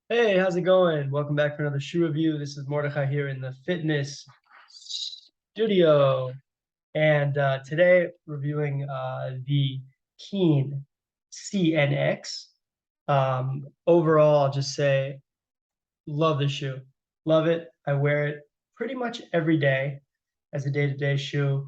Hey, how's it going? Welcome back for another shoe review. This is Mordecai here in the fitness studio. And today reviewing the Keen CNX. Overall, I'll just say love the shoe. Love it. I wear it pretty much every day as a day-to-day shoe.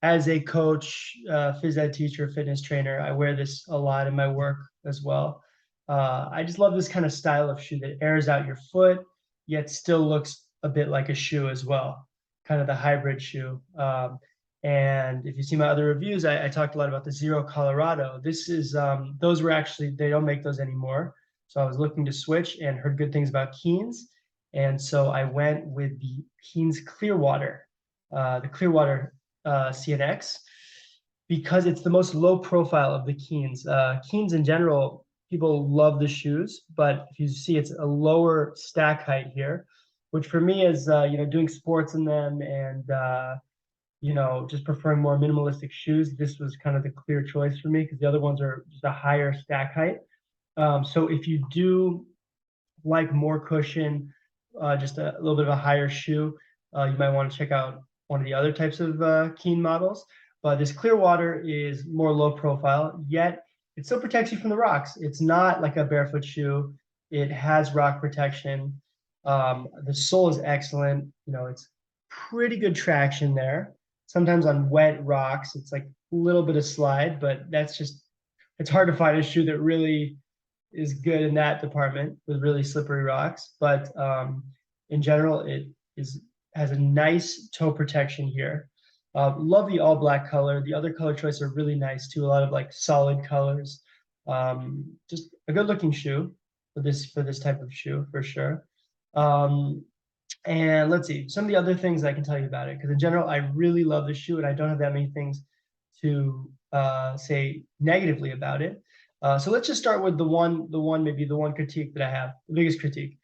As a coach, phys ed teacher, fitness trainer, I wear this a lot in my work as well. I just love this kind of style of shoe that airs out your foot, yet still looks a bit like a shoe as well, kind of the hybrid shoe. And if you see my other reviews, I talked a lot about the Zero Colorado. This is those were actually they don't make those anymore. So I was looking to switch and heard good things about Keens, and so I went with the Keens Clearwater, the Clearwater CNX, because it's the most low profile of the Keens. Keens in general, people love the shoes, but if you see, it's a lower stack height here, which for me is doing sports in them and just preferring more minimalistic shoes. This was kind of the clear choice for me because the other ones are just a higher stack height. So if you do like more cushion, just a little bit of a higher shoe, you might want to check out one of the other types of Keen models. But this Clearwater is more low profile, yet it still protects you from the rocks. It's not like a barefoot shoe. It has rock protection. The sole is excellent. It's pretty good traction there. Sometimes on wet rocks, it's like a little bit of slide, but it's hard to find a shoe that really is good in that department with really slippery rocks. But in general, it has a nice toe protection here. Love the all black color. The other color choices are really nice too. A lot of like solid colors. Just a good looking shoe for this type of shoe for sure. Um, and let's see some of the other things I can tell you about it because in general, I really love the shoe and I don't have that many things to say negatively about it. So let's just start with maybe the one critique that I have, the biggest critique.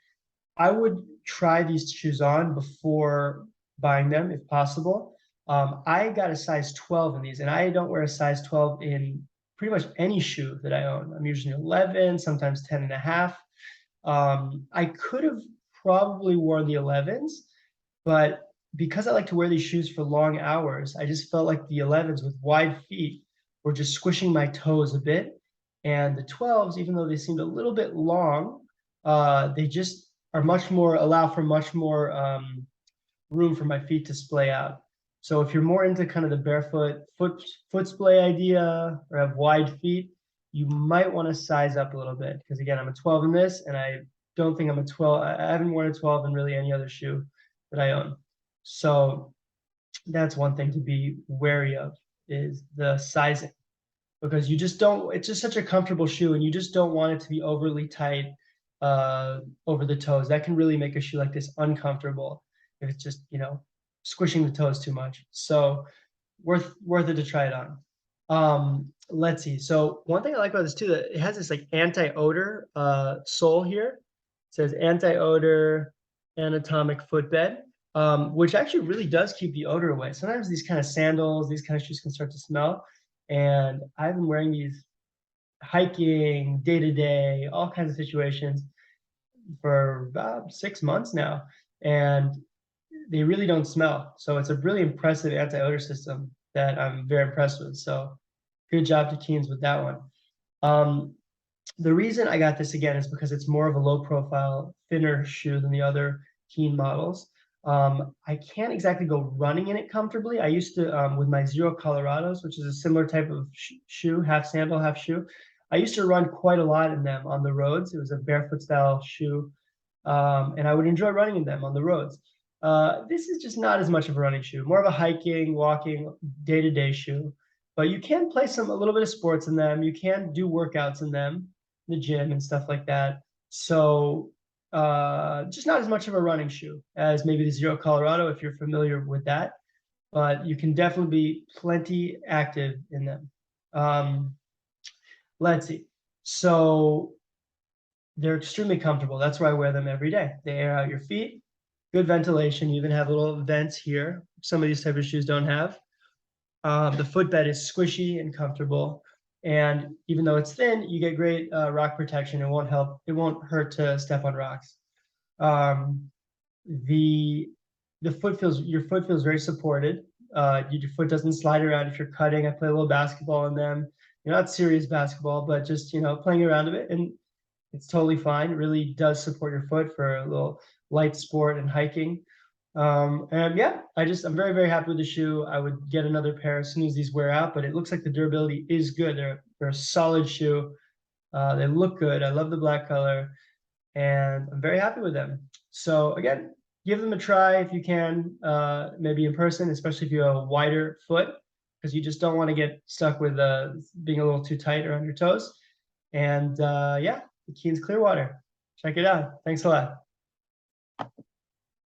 I would try these shoes on before buying them if possible. I got a size 12 in these, and I don't wear a size 12 in pretty much any shoe that I own. I'm usually 11, sometimes 10 and a half. I could have probably worn the 11s, but because I like to wear these shoes for long hours, I just felt like the 11s with wide feet were just squishing my toes a bit. And the 12s, even though they seemed a little bit long, they just are allow for much more room for my feet to splay out. So if you're more into kind of the barefoot foot splay idea or have wide feet, you might want to size up a little bit because again, I'm a 12 in this, and I don't think I'm a 12. I haven't worn a 12 in really any other shoe that I own. So that's one thing to be wary of is the sizing because you just don't, it's just such a comfortable shoe and you just don't want it to be overly tight over the toes. That can really make a shoe like this uncomfortable if it's just, squishing the toes too much. So worth it to try it on. Let's see. So one thing I like about this too, that it has this like anti-odor sole here. It says anti-odor anatomic footbed, which actually really does keep the odor away. Sometimes these kind of sandals, these kind of shoes can start to smell. And I've been wearing these hiking, day to day, all kinds of situations for about 6 months now. And they really don't smell. So it's a really impressive anti-odor system that I'm very impressed with. So good job to Keens with that one. Um, the reason I got this again is because it's more of a low profile, thinner shoe than the other Keen models. I can't exactly go running in it comfortably. I used to, with my Zero Colorados, which is a similar type of shoe, half sandal, half shoe. I used to run quite a lot in them on the roads. It was a barefoot style shoe, and I would enjoy running in them on the roads. This is just not as much of a running shoe, more of a hiking, walking, day-to-day shoe. But you can play a little bit of sports in them. You can do workouts in them, the gym and stuff like that. So just not as much of a running shoe as maybe the Zero Colorado if you're familiar with that. But you can definitely be plenty active in them. Um, let's see. So they're extremely comfortable. That's why I wear them every day. They air out your feet, good ventilation. You even have little vents here. Some of these type of shoes don't have. The footbed is squishy and comfortable. And even though it's thin, you get great rock protection. It won't hurt to step on rocks. Um, the your foot feels very supported. Your foot doesn't slide around if you're cutting. I play a little basketball in them. You're not serious basketball, but just playing around a bit, and it's totally fine. It really does support your foot for a little light sport and hiking. And yeah, I'm very, very happy with the shoe. I would get another pair as soon as these wear out, but it looks like the durability is good. They're a solid shoe. They look good. I love the black color, and I'm very happy with them. So again, give them a try if you can, maybe in person, especially if you have a wider foot, because you just don't want to get stuck with being a little too tight around your toes. And yeah, the Keen's Clearwater. Check it out. Thanks a lot.